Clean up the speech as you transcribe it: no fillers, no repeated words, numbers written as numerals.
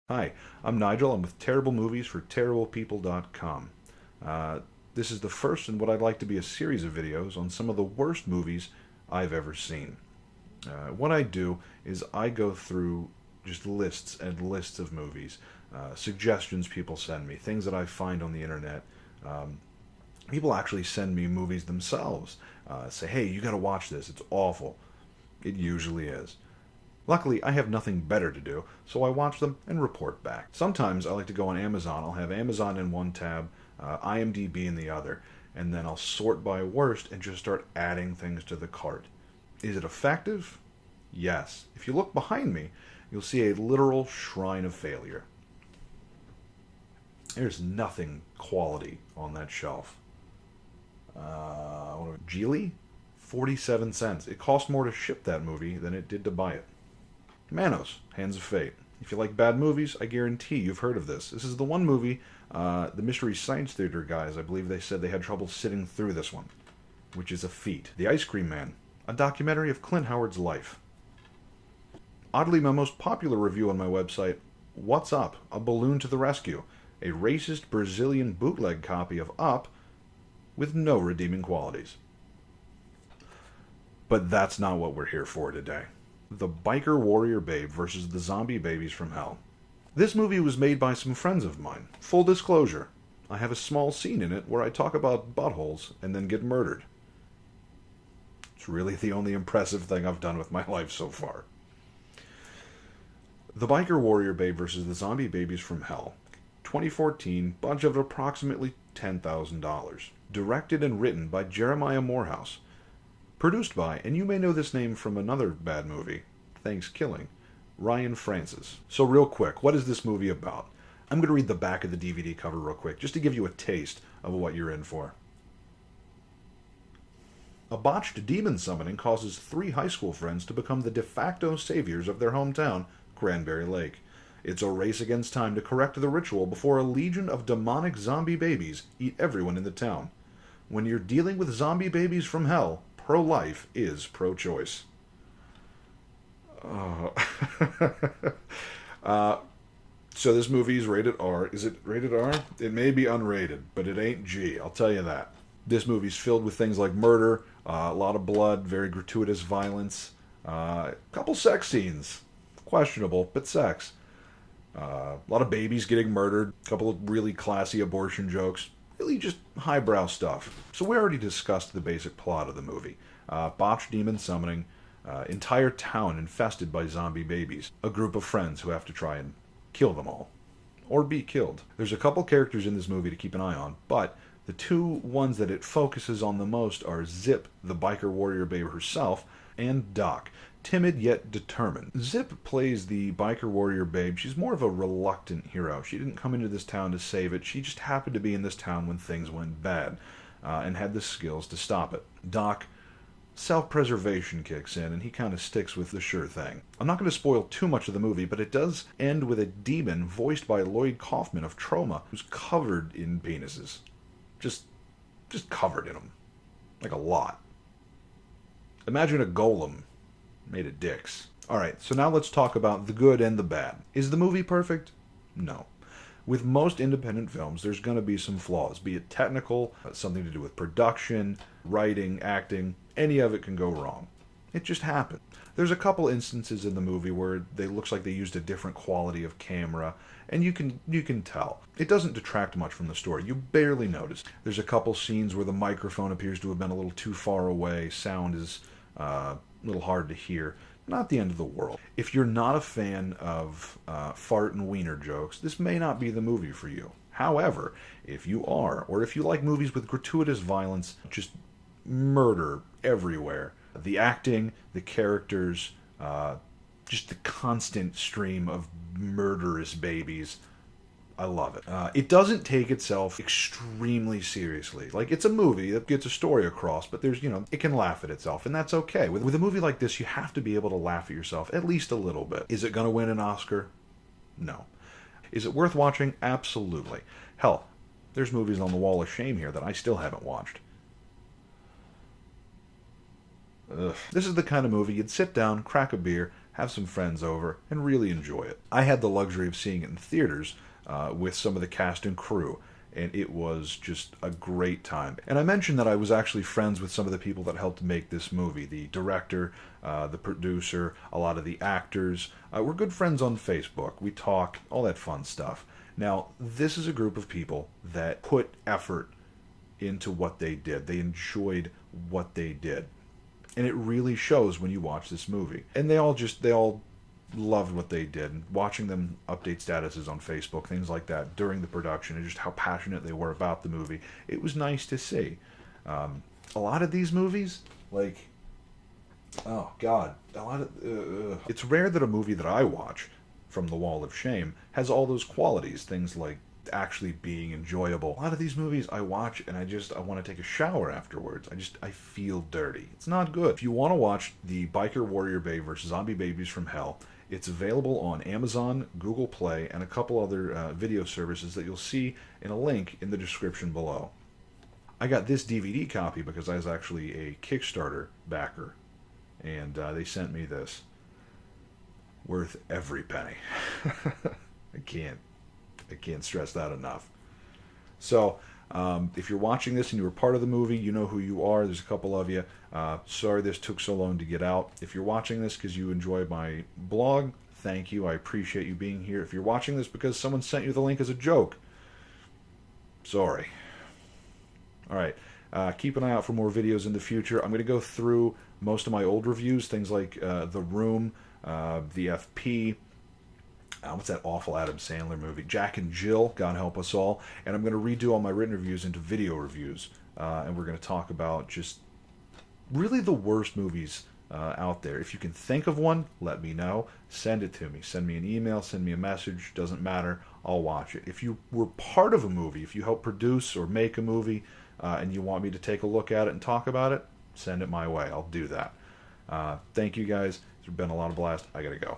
Hi, I'm Nigel. I'm with Terrible Movies for TerriblePeople.com. This is the first in what I'd like to be a series of videos on some of the worst movies I've ever seen. What I do is I go through just lists and lists of movies, suggestions people send me, things that I find on the internet. Um, People actually send me movies themselves, say, hey, you gotta watch this, it's awful. It usually is. Luckily, I have nothing better to do, so I watch them and report back. Sometimes I like to go on Amazon. I'll have Amazon in one tab, IMDb in the other, and then I'll sort by worst and just start adding things to the cart. Is it effective? Yes. If you look behind me, you'll see a literal shrine of failure. There's nothing quality on that shelf. Geely? 47 cents. It cost more to ship that movie than it did to buy it. Manos, Hands of Fate. If you like bad movies, I guarantee you've heard of this. This is the one movie, the Mystery Science Theater guys, I believe they said they had trouble sitting through this one, which is a feat. The Ice Cream Man, a documentary of Clint Howard's life. Oddly, my most popular review on my website, What's Up? A Balloon to the Rescue, a racist Brazilian bootleg copy of Up with no redeeming qualities. But that's not what we're here for today. The Biker Warrior Babe versus the Zombie Babies from Hell. This movie was made by some friends of mine. Full disclosure, I have a small scene in it where I talk about buttholes and then get murdered. It's really the only impressive thing I've done with my life so far. The Biker Warrior Babe versus the Zombie Babies from Hell. 2014, budget of approximately $10,000. Directed and written by Jeremiah Morehouse. Produced by, and you may know this name from another bad movie, Thanksgiving, Ryan Francis. So real quick, what is this movie about? I'm going to read the back of the DVD cover real quick, just to give you a taste of what you're in for. A botched demon summoning causes 3 high school friends to become the de facto saviors of their hometown, Cranberry Lake. It's a race against time to correct the ritual before a legion of demonic zombie babies eat everyone in the town. When you're dealing with zombie babies from hell, pro-life is pro-choice. So this movie is rated R. Is it rated R? It may be unrated, but it ain't G, I'll tell you that. This movie's filled with things like murder, a lot of blood, very gratuitous violence, a couple sex scenes. Questionable, but sex. A lot of babies getting murdered, a couple of really classy abortion jokes. Really just highbrow stuff. So we already discussed the basic plot of the movie. Botched demon summoning, entire town infested by zombie babies. A group of friends who have to try and kill them all. Or be killed. There's a couple characters in this movie to keep an eye on, but the 2 ones that it focuses on the most are Zip, the biker warrior babe herself, and Doc, timid yet determined. Zip plays the biker warrior babe. She's more of a reluctant hero. She didn't come into this town to save it. She just happened to be in this town when things went bad, and had the skills to stop it. Doc, self-preservation kicks in, and he kind of sticks with the sure thing. I'm not going to spoil too much of the movie, but it does end with a demon voiced by Lloyd Kaufman of Troma, who's covered in penises. Just covered in them. Like a lot. Imagine a golem made of dicks. Alright, so now let's talk about the good and the bad. Is the movie perfect? No. With most independent films, there's going to be some flaws, be it technical, something to do with production, writing, acting, any of it can go wrong. It just happened. There's a couple instances in the movie where it looks like they used a different quality of camera, and you can tell. It doesn't detract much from the story. You barely notice. There's a couple scenes where the microphone appears to have been a little too far away. Sound is a little hard to hear. Not the end of the world. If you're not a fan of fart and wiener jokes, this may not be the movie for you. However, if you are, or if you like movies with gratuitous violence, just murder everywhere, the acting, the characters, just the constant stream of murderous babies, I love it. It doesn't take itself extremely seriously. Like, it's a movie that gets a story across, but there's, it can laugh at itself, and that's okay. With a movie like this, you have to be able to laugh at yourself at least a little bit. Is it going to win an Oscar? No. Is it worth watching? Absolutely. Hell, there's movies on the wall of shame here that I still haven't watched. Ugh. This is the kind of movie you'd sit down, crack a beer, have some friends over, and really enjoy it. I had the luxury of seeing it in theaters with some of the cast and crew, and it was just a great time. And I mentioned that I was actually friends with some of the people that helped make this movie. The director, the producer, a lot of the actors. We're good friends on Facebook. We talk, all that fun stuff. Now, this is a group of people that put effort into what they did. They enjoyed what they did. And it really shows when you watch this movie. And they all loved what they did. And watching them update statuses on Facebook, things like that, during the production, and just how passionate they were about the movie, it was nice to see. A lot of these movies, like, oh God, it's rare that a movie that I watch from the Wall of Shame has all those qualities, things like actually being enjoyable. A lot of these movies I watch and I want to take a shower afterwards. I feel dirty. It's not good. If you want to watch the Biker Warrior Bay vs. Zombie Babies from Hell, it's available on Amazon, Google Play, and a couple other video services that you'll see in a link in the description below. I got this DVD copy because I was actually a Kickstarter backer, and they sent me this. Worth every penny. I can't stress that enough. So, if you're watching this and you were part of the movie, you know who you are. There's a couple of you. Sorry this took so long to get out. If you're watching this because you enjoy my blog, thank you. I appreciate you being here. If you're watching this because someone sent you the link as a joke, sorry. All right. Keep an eye out for more videos in the future. I'm going to go through most of my old reviews, things like The Room, The FP, what's that awful Adam Sandler movie? Jack and Jill, God help us all. And I'm going to redo all my written reviews into video reviews. And we're going to talk about just really the worst movies out there. If you can think of one, let me know. Send it to me. Send me an email, send me a message. Doesn't matter. I'll watch it. If you were part of a movie, if you helped produce or make a movie, and you want me to take a look at it and talk about it, send it my way. I'll do that. Thank you guys. It's been a lot of blast. I got to go.